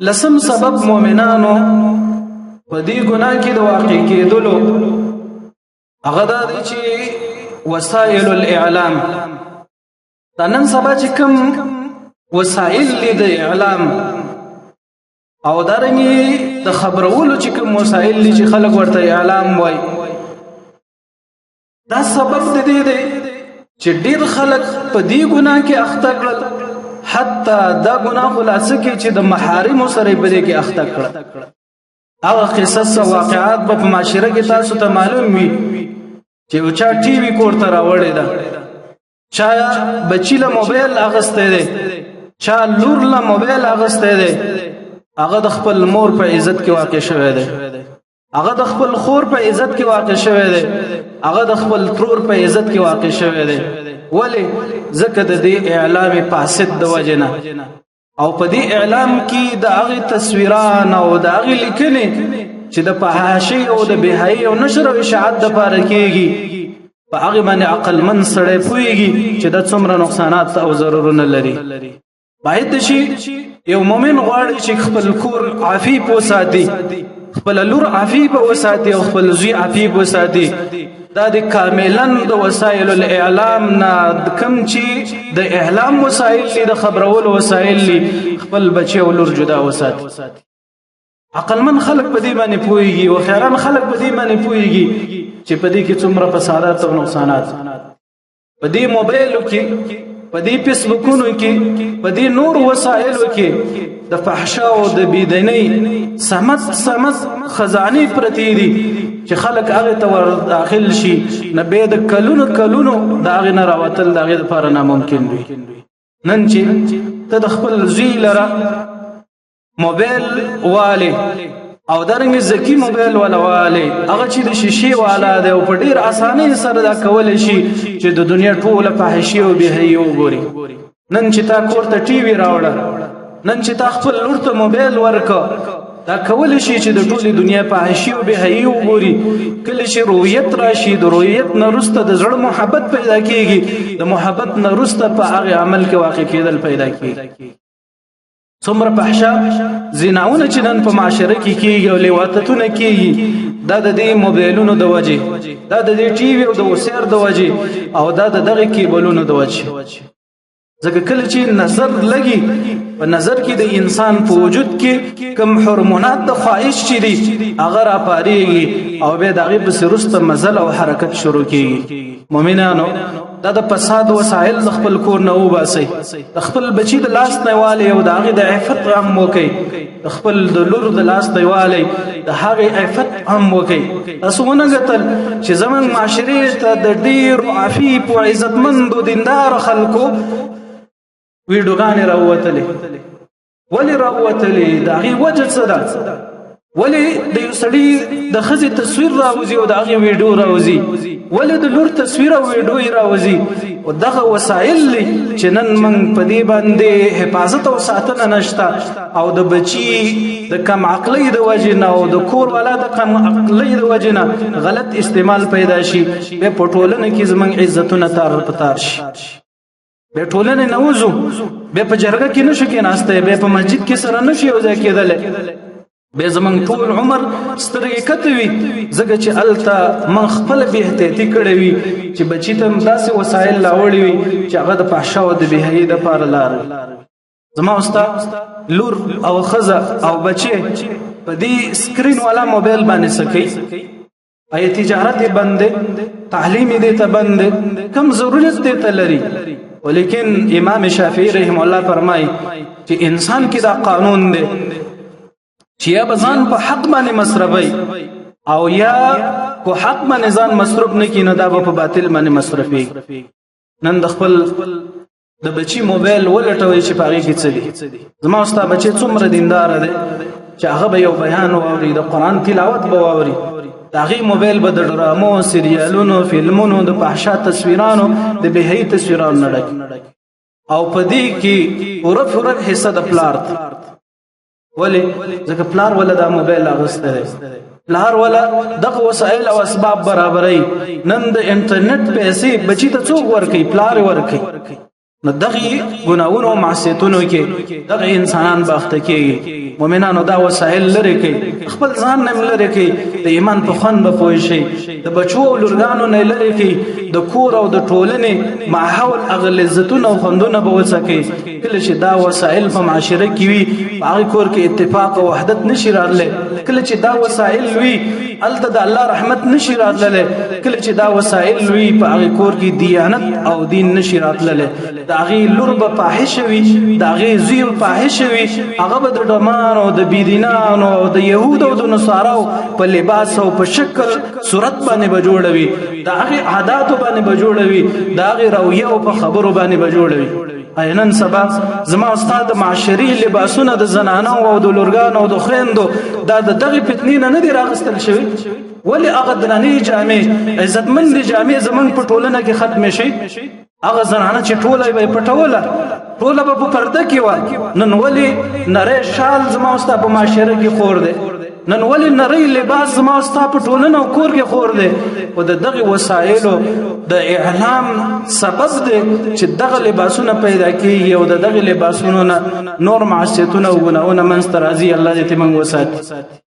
لسم سبب مؤمنانو په دې ګناه کې د واقع کېدلو هغه دا دی چې وسایل الاعلام دا نن سبا چې کوم وسایل دي د اعلام او دارنګه د خبرولو چې کوم وسایل دي چې خلک ورته اعلام وای دا سبب دی چې ډیر خلک په دې ګناه کې اخته کړل حتی دا ګناه خلاصه کې چې د محارم سره په دې کې اخته کړل هغه قصص او واقعات په معاشره کې تاسو ته معلوم وي چې چا ټي وي کوړه راوړې ده چا بچی له موبایل اغسته ده چا لور له موبایل اغسته ده هغه د خپل مور په عزت کې واقع شوی دی هغه د خپل خور په عزت کې واقع شوی دی هغه د خپل ترور په عزت کې واقع شوی دی ولی ځکه د دې اعلام فاسد د وجنه او په دې اعلام کې د هغه تصویران او د هغه لیکنې چې د فحاشۍ او د بهایي او نشر او اشاعت د پاره کېږي په هغه باندې عقل من سره پويږي چې د څومره نقصانات او ضررونه لري باید شي یو مؤمن غواړي چې خپل کور عفیف وساتي خپل لور عفیف وساتي او خپل زوی عفیف وساتي دا د کاملا د وسایل الاعلام نه کم چې د اعلام وسایل دي د خبرولو وسایل دي خپل بچي او لور جدا وساتي عقل من خلق په دې باندې پويږي او خیران خلق په دې باندې پويږي چې په دې کې څومره فسادات او نقصانات په دې موبایلو کې په دې فیسبوکونو کې په دې نور وسایلو کې د فحشا او د بيدینۍ سمت خزانه پرتی دي چې خلک هغه ته ور داخل شي نه به د کلونو دا هغه نه راوتل دا هغه لپاره ناممکن وي نن چې ته د خپل زوی لره موبایل والي او درنګ زکی موبایل والي هغه چې د شیشې والا دی او په ډیر اسانۍ سره دا کول شي چې د دنیا ټوله فحشي او بهایي وګوري نن چې تا کوړه ټي وي راوړه نن چې تا خپل لور ته موبایل ورکړه دا کول شي چې د ټوله دنیا فحشي او بهایي وګوري کله چې رؤیت راشي د رؤیت نرسته د زړه محبت پیدا کیږي د محبت نرسته په هغه عمل کې واقع کېدل پیدا کیږي څومره فحشا زناونه چې نن په معاشره کې کیږي او لیواتتونه کیږي دا د دې موبایلونو د وجه دا د دې ټي وي او د وسیر د وجه او دا د دغه کیبلونو د وجه ځکه کله چې نظر لګي په نظر کې د انسان په وجود کې کم هورمونات د خواهش چي دي هغه را پاريږي او به دغه بسرسته مزل او حرکت شروع کیږي مؤمنانو دا د فساد وسایل د خپل کور نه وباسي د خپل بچی د لاس نه والي او د هغه د عفت هم وکي د خپل د لور د لاس نه والي د هغه عفت هم وکي اسونه قتل چې زمون معاشري ته د ډیر عفیف او عزتمند او دیندار خلکو ویډیوګانې راوتلې ولی راوتلې دا هغه وجه څه ده ولی د یو سړي د خزي تصویر راوځي او د هغه ویډیو راوځي ولی د لور تصویر او ویډیو راوځي او دغه وسایل چې نن من په دې باندې حفاظت او ساتنه نشته او د بچي د کم عقلی د وجنه او د کور والا د کم عقلی د وجنه غلط استعمال پیدا شي په پټولنه کې زمنګ عزتونه تار پتار شي به ټولنه نوزو به په جرګه کې نشو کې ناشته به په مسجد کې سره نشي وځي کېدل به زمنګ ټول عمر سترګې کتوي زګه چې التا من خپل به احتیاطي کړی وي چې بچی ته داسې وسایل لاوړي وي چې هغه د فحشا او د بهایي د پاره لار زما استاد لور او خزه او بچي په دې سکرین والا موبایل باندې سکی اي تجارت بند تعلیم دې ته بند کم ضرورت دې ته لري ولیکن امام شافعی رحم الله فرمای چې انسان کې دا قانون دی چې یا بزان په حق باندې مصرفي او یا کو حق باندې ځان مصرف نه کینو دا په باطل باندې مصرفي نن د خپل د بچی موبایل ولټوي چې پاره کې څه دي زما استاد بچی څومره دیندار دی چې هغه به یو بیان واوري د قران تلاوت به واوري داغي موبایل به د ډرامو سریالونو فلمونو د فحشا تصویرانو د بهایي تصویرانو نډک او پدې کې ورف حصہ د پلار ولی ځکه پلار ولا د موبایل اغسته پلار ولا دغه وسایل او اسباب برابرۍ نن د انټرنیټ پیسې بچی ته څوک ورکي پلار ورکي نو دغه ګناونو او معصیتونو کې دغه انسانان باخته کېږي مؤمنانو دا وسایل لري کوي خپل ځان نه لري کوي د ایمان په خوان به پوي شي د بچو او لورګانو نه لري کوي د کور او د ټولنې ماحول اغل عزتونه او خوندونه به وسکي کله چې دا وسایل په معاشره کې وي هغه کور کې اتفاق او وحدت نشي راتله کله چې دا وسایل وي الته د الله رحمت نشي راتله کله چې دا وسایل وي په هغه کور کې دیانت او دین نشي راتله دا غي لور به فاحش وي دا غي زوی فاحش وي هغه به د ډمانو د بيدینانو او د يهودو او د نصاراو په لباس او په شکل صورت باندې بجوړوي دا غي عادت باندې بجوړوي دا غي رویه او په خبرو باندې بجوړوي اینن سبا زما استاد معاشري لباسونه د زنانو او د لورګانو او د خويندو دا دغه فتنې نه دي راغستل شوی ولی هغه درنې جامې عزتمند جامې زمون په ټولنه کې ختم شي هغه زنانه چې ټوله به پټوله ټوله به په پرده کې و نن ولی نری شال زما استاد په معاشره کې خور دی نن ولی نری لباس زما استاد په ټولنه او کور کې خور دی او دغه وسایلو د اعلام سبب دی چې دغه لباسونه پیدا کیږي او دغه لباسونو نور معصیتونه او ګناهونه منځ ته راځي الله دې موږ وساتي